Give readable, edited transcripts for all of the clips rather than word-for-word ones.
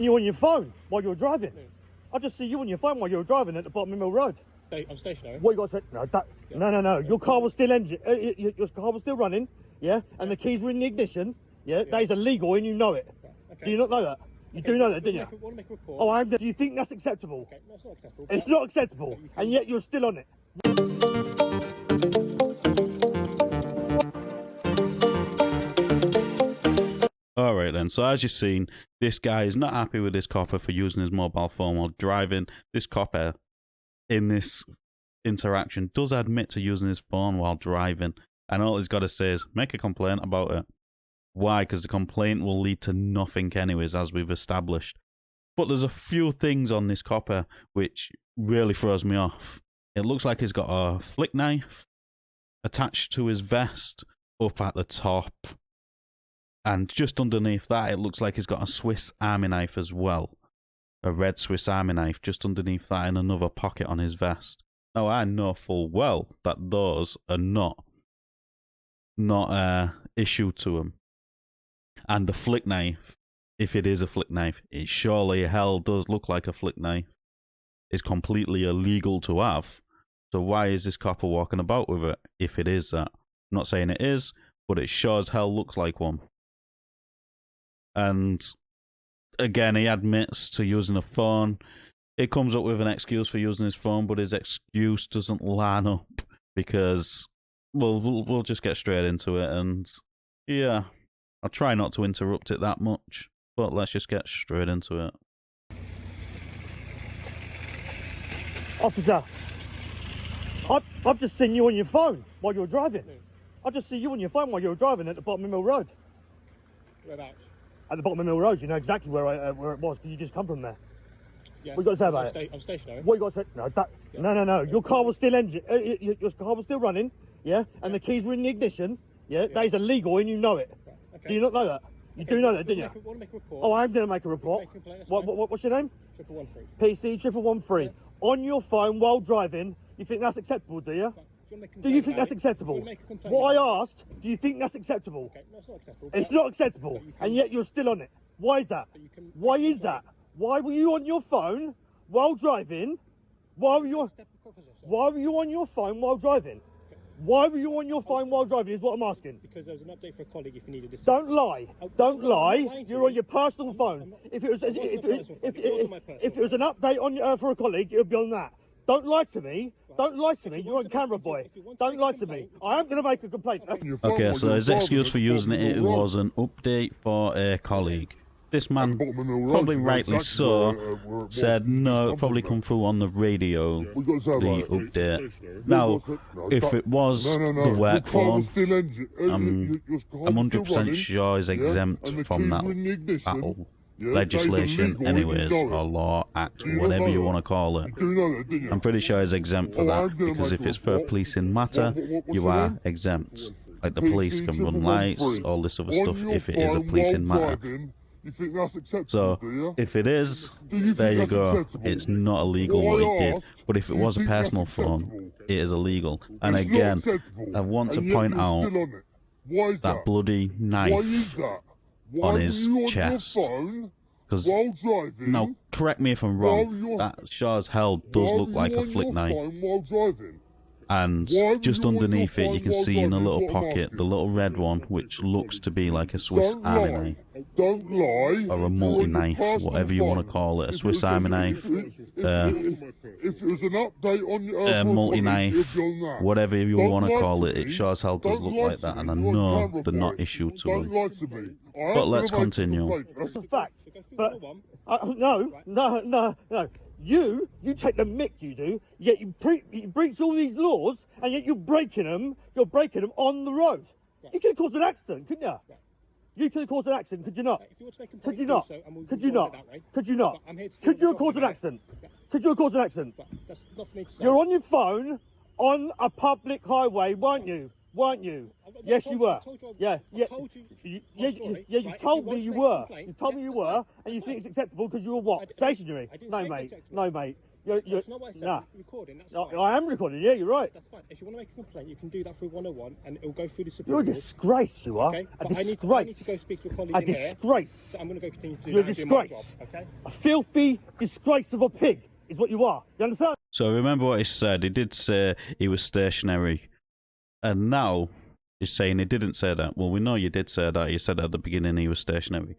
You on your phone while you're driving. I just see you on your phone while you're driving at the bottom of Mill Road. I'm stationary. What you got to say? No, no. Your car was still your car was still running, yeah, and the keys were in the ignition, yeah. That is illegal, and you know it. Okay. Do you not know that? You do know that, didn't you? Want to make a report? Oh, do you think that's acceptable? Okay, no, it's not acceptable. It's not acceptable, and yet you're still on it. Alright then, so as you've seen, this guy is not happy with this copper for using his mobile phone while driving. This copper, in this interaction, does admit to using his phone while driving, and all he's got to say is, make a complaint about it. Why? Because the complaint will lead to nothing anyways, as we've established. But there's a few things on this copper which really throws me off. It looks like he's got a flick knife attached to his vest up at the top. And just underneath that, it looks like he's got a Swiss Army knife as well. A red Swiss Army knife just underneath that in another pocket on his vest. Now, I know full well that those are not issue to him. And the flick knife, if it is a flick knife, it surely hell does look like a flick knife. It's completely illegal to have. So why is this copper walking about with it if it is that? I'm not saying it is, but it sure as hell looks like one. And again, he admits to using a phone. It comes up with an excuse for using his phone, but his excuse doesn't line up because, well, we'll just get straight into it. And yeah, I'll try not to interrupt it that much, but let's just get straight into it. Officer, I've just seen you on your phone while you're driving. I just see you on your phone while you're driving at the bottom of Mill Road. Whereabouts? At the bottom of Mill Road, you know exactly where it was, because you just come from there. Yeah. What you got to say about it? I'm stationary. What you got to say? No. Your car was still your car was still running, yeah, and the keys were in the ignition, yeah. That is illegal, and you know it. Okay. Do you not know that? You do know that, didn't you? Want to make a report? Oh, I'm going to make a report. What's your name? 1313. PC 1113. Yeah. On your phone while driving, you think that's acceptable, do you? Do you think that's acceptable? What I asked, do you think that's acceptable? Okay, no, it's not acceptable. It's not acceptable, and yet you're still on it. Why is that? Why is that? Why were you on your phone while driving? Why were you on your phone while driving? Why were you on your phone while driving is what I'm asking. Because there was an update for a colleague if you needed this. Don't lie. Don't lie. You're on your personal phone. If it was an update on for a colleague, it would be on that. Don't lie to me. Don't lie to me. You're on camera, boy. Don't lie to me. I am going to make a complaint. Okay, so his excuse for using it was an update for a colleague. This man, probably rightly so, said no, it probably come through on the radio, the update. Now, if it was the work phone, I'm 100% sure he's exempt from that battle. Legislation anyways, or law, act, whatever you want to call it. I'm pretty sure he's exempt for that, because if it's for a policing matter, you are exempt. Like the police can run lights, all this other stuff, if it is a policing matter. So, if it is, there you go. It's not illegal what he did. But if it was a personal phone, it is illegal. And again, I want to point out that bloody knife on his chest. Because, now, correct me if I'm wrong, that sure as hell does look like a flick knife. And just underneath it, you can see in a little pocket, the little red one, which looks to be like a Swiss Army knife. Or a multi-knife, whatever you want to call it. A Swiss Army knife, multi-knife, whatever you want to call it, it sure as hell does look like that. And I know they're not issued to him. But let's continue. That's a fact. But, no. You take the mick, you do, yet you breach all these laws, and yet you're breaking them on the road. You could have caused an accident, couldn't you? You could have caused an accident, could you not? Could you not? Could you not? Could you not? Could you have caused an accident? Could you have caused an accident? You're on your phone on a public highway, weren't you? Weren't you? Yes, you were. Yeah. You told me you were. You told me you were, and you think it's acceptable because you were what? Stationary? No, mate. you're That's not what I said. nah. Recording, that's No, fine. I am recording. Yeah, you're right. That's fine. If you want to make a complaint, you can do that through 101 and it'll go through the You're a superior. disgrace, you are. Okay? A But I need to disgrace. go speak to a colleague A in here. disgrace. So I'm going to go continue to do You're a that and do my disgrace. job, okay? A filthy disgrace of a pig is what you are. You understand? So remember what he said. He did say he was stationary. And now he's saying he didn't say that. Well, we know you did say that. You said at the beginning he was stationary.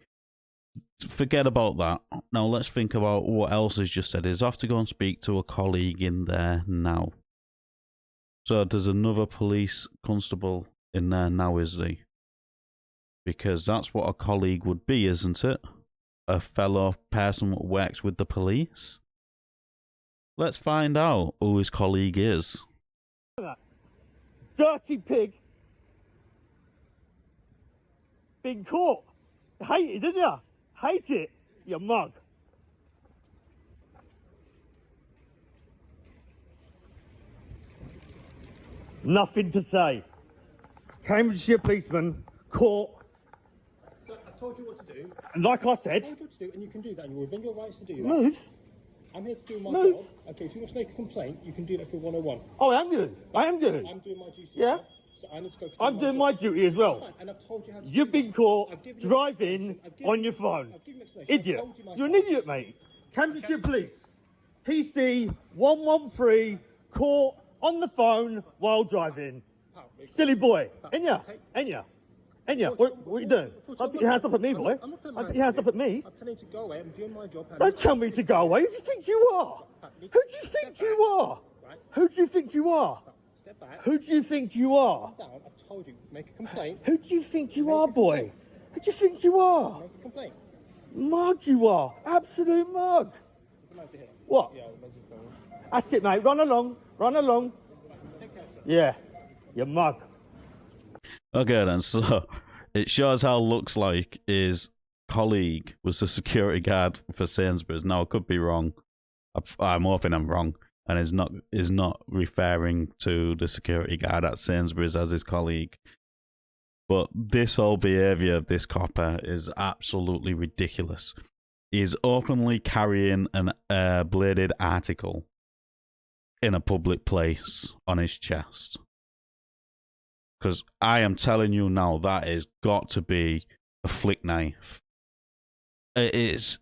Forget about that. Now let's think about what else he's just said. He's off to go and speak to a colleague in there now. So there's another police constable in there now, is he? Because that's what a colleague would be, isn't it? A fellow person that works with the police? Let's find out who his colleague is. Dirty pig. Been caught. Hate it, didn't you? Hate it, you mug. Nothing to say. Cambridgeshire policeman caught. So I've told you what to do. And like I said, I've told you what to do, and you can do that. And you're within your rights to do that. move. I'm here to do my Move. job. Okay, if you want to make a complaint, you can do that through 101. Oh, I am good. I am good. I'm doing my duty. Yeah. now, So I need to go. I'm doing my duty as well. Fine, and I've told you how to You've do been that. caught I've given you driving explanation. I've given on you- your phone. I've given you explanation. I've Idiot. told you my You're an job. idiot, mate. Cambridgeshire Police. PC 113 caught on the phone while driving. Silly boy. Enya. Enya. Enya. What are you doing? Don't put your hands up at me, boy. I'm not putting Don't my put your hands up at me. I'm telling you to go away. I'm doing my job. Don't tell me to go away. Who do you think you are? Who do you think you are? Who do you think you are? Step back. Who do you think you are? Down. I've told you. Make a complaint. Who do you think you are, boy? Who do you think you are? Make a complaint. Mug you are. Absolute mug. Come over here. What? Yeah, let's just go. That's it, mate. Run along. Run along. Take care. Yeah. You mug. Okay then, so it shows how it looks like his colleague was the security guard for Sainsbury's. Now, I could be wrong. I'm hoping I'm wrong. And is not referring to the security guard at Sainsbury's as his colleague. But this whole behaviour of this copper is absolutely ridiculous. He's openly carrying a bladed article in a public place on his chest. Because I am telling you now, that has got to be a flick knife. There's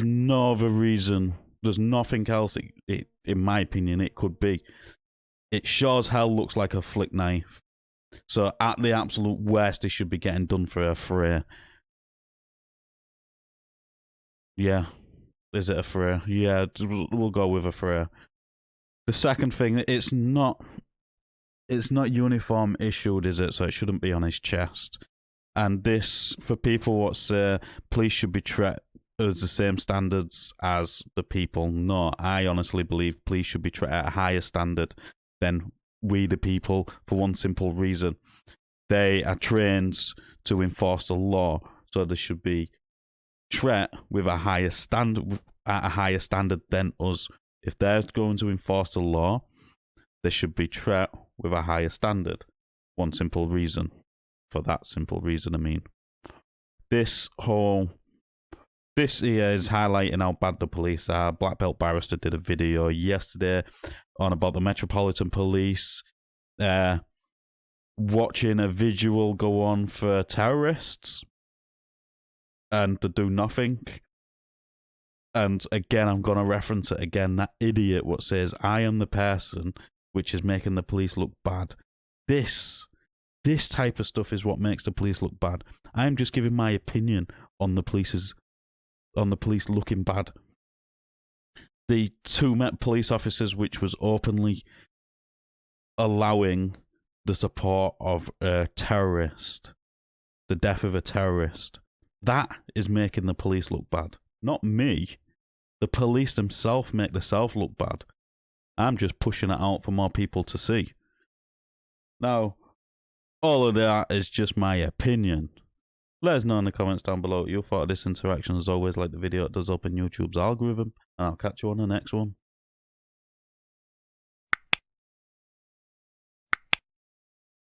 no other reason. There's nothing else, in my opinion, it could be. It sure as hell looks like a flick knife. So at the absolute worst, it should be getting done for a fray. Yeah. Is it a fray? Yeah, we'll go with a fray. The second thing, it's not uniform issued, is it? So it shouldn't be on his chest. And this, for people what say police should be treated as the same standards as the people. No, I honestly believe police should be treated at a higher standard than we the people, for one simple reason. They are trained to enforce the law, so they should be treated with a higher standard, at a higher standard than us. If they're going to enforce the law, they should be treated with a higher standard. One simple reason. For that simple reason, I mean. This here is highlighting how bad the police are. Black Belt Barrister did a video yesterday on about the Metropolitan Police watching a vigil go on for terrorists and to do nothing. And again, I'm going to reference it again. That idiot what says, I am the person which is making the police look bad. This type of stuff is what makes the police look bad. I'm just giving my opinion on the police looking bad. The two Met police officers which was openly allowing the support of a terrorist, the death of a terrorist, that is making the police look bad. Not me. The police themselves make themselves look bad. I'm just pushing it out for more people to see. Now, all of that is just my opinion. Let us know in the comments down below what you thought of this interaction. As always, like the video, it does open YouTube's algorithm. And I'll catch you on the next one.